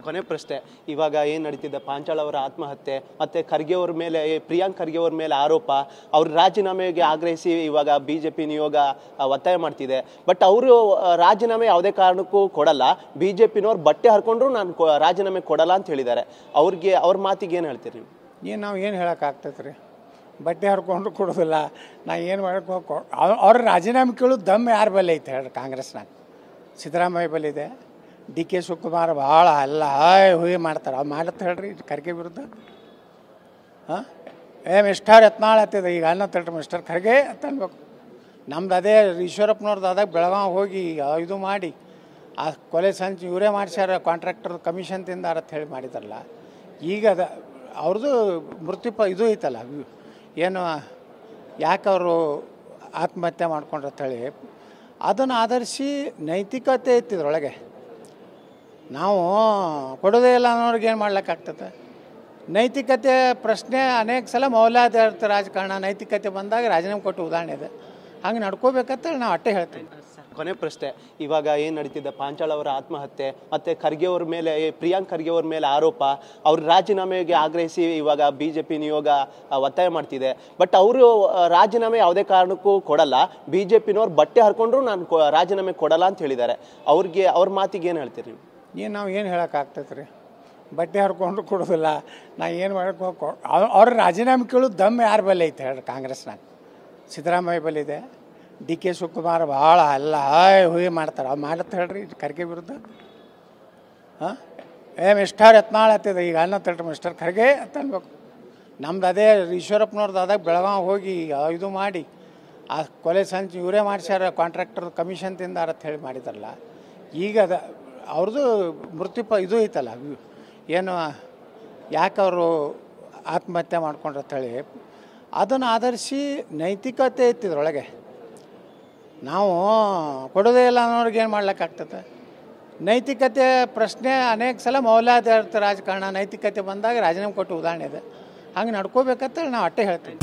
ಕೊನೆ ಪ್ರಶ್ನೆ, ಇವಾಗ ಏನು ನಡೀತಿದೆ ಪಾಂಚಾಳ್ ಅವರ ಆತ್ಮಹತ್ಯೆ ಮತ್ತೆ ಖರ್ಗೆ ಅವ್ರ ಮೇಲೆ, ಪ್ರಿಯಾಂಕ್ ಖರ್ಗೆ ಅವ್ರ ಮೇಲೆ ಆರೋಪ, ಅವ್ರ ರಾಜೀನಾಮೆಗೆ ಆಗ್ರಹಿಸಿ ಇವಾಗ ಬಿಜೆಪಿ ನಿಯೋಗ ಒತ್ತಾಯ ಮಾಡ್ತಿದೆ. ಬಟ್ ಅವರು ರಾಜೀನಾಮೆ ಯಾವುದೇ ಕಾರಣಕ್ಕೂ ಕೊಡಲ್ಲ, ಬಿಜೆಪಿನವ್ರು ಬಟ್ಟೆ ಹರ್ಕೊಂಡ್ರು ನಾನು ರಾಜೀನಾಮೆ ಕೊಡಲ್ಲ ಅಂತ ಹೇಳಿದ್ದಾರೆ. ಅವ್ರ ಮಾತಿಗೆ ಏನು ಹೇಳ್ತೀರಿ ನೀವು? ನಾವು ಏನು ಹೇಳೋಕ್ಕಾಗ್ತೈತೆ ರೀ? ಬಟ್ಟೆ ಹರ್ಕೊಂಡ್ರು ಕೊಡೋದಿಲ್ಲ. ನಾ ಏನು ಮಾಡಕ್ಕೆ ಅವ್ರ ರಾಜೀನಾಮೆ ಕೇಳೋದು ದಮ್ ಯಾರ ಬಲ್ಲಿ ಐತೆ ಹೇಳ್ರಿ? ಕಾಂಗ್ರೆಸ್ನಾಗ ಸಿದ್ದರಾಮಯ್ಯ ಬಲ್ಲಿದೆ, ಡಿ ಕೆ ಶಿವಕುಮಾರ್ ಭಾಳ ಎಲ್ಲ ಹುಯಿ ಮಾಡ್ತಾರೆ. ಅವ್ರು ಮಾಡತ್ತೆ ಹೇಳ್ರಿ ಖರ್ಗೆ ವಿರುದ್ಧ? ಮಿಸ್ಟರ್ ಯತ್ನಾಳ್ ಹತ್ತಿದೆ ಈಗ ಅನ್ನತ್ತಲ್ರಿ, ಮಿಸ್ಟರ್ ಖರ್ಗೆ ಅಂತ ಅನ್ಬೇಕು. ನಮ್ದು ಅದೇ ಈಶ್ವರಪ್ಪನವ್ರದ್ದು ಅದಾಗ ಬೆಳಗಾವಿ ಹೋಗಿ ಇದು ಮಾಡಿ ಆ ಕೊಲೆ ಸಂಚು ಇವರೇ ಮಾಡಿಸ್ಯಾರ, ಕಾಂಟ್ರಾಕ್ಟರ್ ಕಮಿಷನ್ ತಿಂದಾರ ಅಂತ ಹೇಳಿ ಮಾಡಿದಾರಲ್ಲ. ಈಗ ಅವ್ರದ್ದು ಮೃತ್ಯು ಇದು ಐತಲ್ಲ, ಏನು ಯಾಕೆ ಅವರು ಆತ್ಮಹತ್ಯೆ ಮಾಡ್ಕೊಂಡ್ರು ಅಂತೇಳಿ ಅದನ್ನು ಆಧರಿಸಿ ನೈತಿಕತೆ ಇತ್ತಿದ್ರೊಳಗೆ ನಾವು ಕೊಡೋದೇ ಇಲ್ಲ ಅನ್ನೋರಿಗೆ ಏನು ಮಾಡ್ಲಿಕ್ಕಾಗ್ತದೆ? ನೈತಿಕತೆ ಪ್ರಶ್ನೆ ಅನೇಕ ಸಲ ಮೌಲ್ಯಾಧಾರಿತ ರಾಜಕಾರಣ ನೈತಿಕತೆ ಬಂದಾಗ ರಾಜೀನಾಮೆ ಕೊಟ್ಟು ಉದಾಹರಣೆ ಇದೆ. ಹಂಗೆ ನಡ್ಕೋಬೇಕಂತೇಳಿ ನಾವು ಅಟ್ಟೆ ಹೇಳ್ತೀವಿ. ಕೊನೆ ಪ್ರಶ್ನೆ, ಇವಾಗ ಏನು ನಡೀತಿದೆ ಪಾಂಚಾಳ್ ಅವರ ಆತ್ಮಹತ್ಯೆ ಮತ್ತೆ ಖರ್ಗೆ ಅವ್ರ ಮೇಲೆ, ಪ್ರಿಯಾಂಕ್ ಖರ್ಗೆ ಅವ್ರ ಮೇಲೆ ಆರೋಪ, ಅವ್ರ ರಾಜೀನಾಮೆಗೆ ಆಗ್ರಹಿಸಿ ಇವಾಗ ಬಿಜೆಪಿ ನಿಯೋಗ ಒತ್ತಾಯ ಮಾಡ್ತಿದೆ. ಬಟ್ ಅವರು ರಾಜೀನಾಮೆ ಯಾವುದೇ ಕಾರಣಕ್ಕೂ ಕೊಡಲ್ಲ, ಬಿಜೆಪಿನವ್ರು ಬಟ್ಟೆ ಹರ್ಕೊಂಡ್ರು ನಾನು ರಾಜೀನಾಮೆ ಕೊಡಲ್ಲ ಅಂತ ಹೇಳಿದ್ದಾರೆ. ಅವ್ರ ಮಾತಿಗೆ ಏನು ಹೇಳ್ತೀರಿ ನೀವು? ನಾವು ಏನು ಹೇಳೋಕ್ಕಾಗ್ತೈತೆ ರೀ? ಬಟ್ಟೆ ಹರ್ಕೊಂಡ್ರು ಕೊಡೋದಿಲ್ಲ. ನಾ ಏನು ಮಾಡಕ್ಕೆ ಅವ್ರ ರಾಜೀನಾಮೆ ಕೇಳೋದು ದಮ್ ಯಾರ ಬಲ್ಲಿ ಐತೆ ಹೇಳ್ರಿ? ಕಾಂಗ್ರೆಸ್ನಾಗ ಸಿದ್ದರಾಮಯ್ಯ ಬಲ್ಲಿದೆ, ಡಿ ಕೆ ಶಿವಕುಮಾರ್ ಭಾಳ ಎಲ್ಲ ಹುಯಿ ಮಾಡ್ತಾರೆ. ಅವ್ರು ಮಾಡತ್ತೆ ಹೇಳ್ರಿ ಖರ್ಗೆ ವಿರುದ್ಧ? ಮಿಸ್ಟರ್ ಯತ್ನಾಳ್ ಹತ್ತಿದೆ ಈಗ ಅನ್ನತ್ತಲ್ರಿ, ಮಿಸ್ಟರ್ ಖರ್ಗೆ ಅಂತ ಅನ್ಬೇಕು. ನಮ್ದು ಅದೇ ಈಶ್ವರಪ್ಪನವ್ರದ್ದು ಅದಾಗ ಬೆಳಗಾವಿ ಹೋಗಿ ಇದು ಮಾಡಿ ಆ ಕೊಲೆ ಸಂಚು ಇವರೇ ಮಾಡಿಸ್ಯಾರ, ಕಾಂಟ್ರಾಕ್ಟರ್ ಕಮಿಷನ್ ತಿಂದಾರ ಅಂತ ಹೇಳಿ ಮಾಡಿದಾರಲ್ಲ. ಈಗ ಅವ್ರದ್ದು ಮೃತ್ಯು ಇದು ಐತಲ್ಲ, ಏನು ಯಾಕೆ ಅವರು ಆತ್ಮಹತ್ಯೆ ಮಾಡ್ಕೊಂಡ್ರು ಅಂತೇಳಿ ಅದನ್ನು ಆಧರಿಸಿ ನೈತಿಕತೆ ಇತ್ತಿದ್ರೊಳಗೆ ನಾವು ಕೊಡೋದೇ ಇಲ್ಲ ಅನ್ನೋರಿಗೆ ಏನು ಮಾಡ್ಲಿಕ್ಕಾಗ್ತದೆ? ನೈತಿಕತೆ ಪ್ರಶ್ನೆ ಅನೇಕ ಸಲ ಮೌಲ್ಯಾಧಾರಿತ ರಾಜಕಾರಣ ನೈತಿಕತೆ ಬಂದಾಗ ರಾಜೀನಾಮೆ ಕೊಟ್ಟು ಉದಾಹರಣೆ ಇದೆ. ಹಂಗೆ ನಡ್ಕೋಬೇಕಂತೇಳಿ ನಾವು ಅಟ್ಟೆ ಹೇಳ್ತೀವಿ.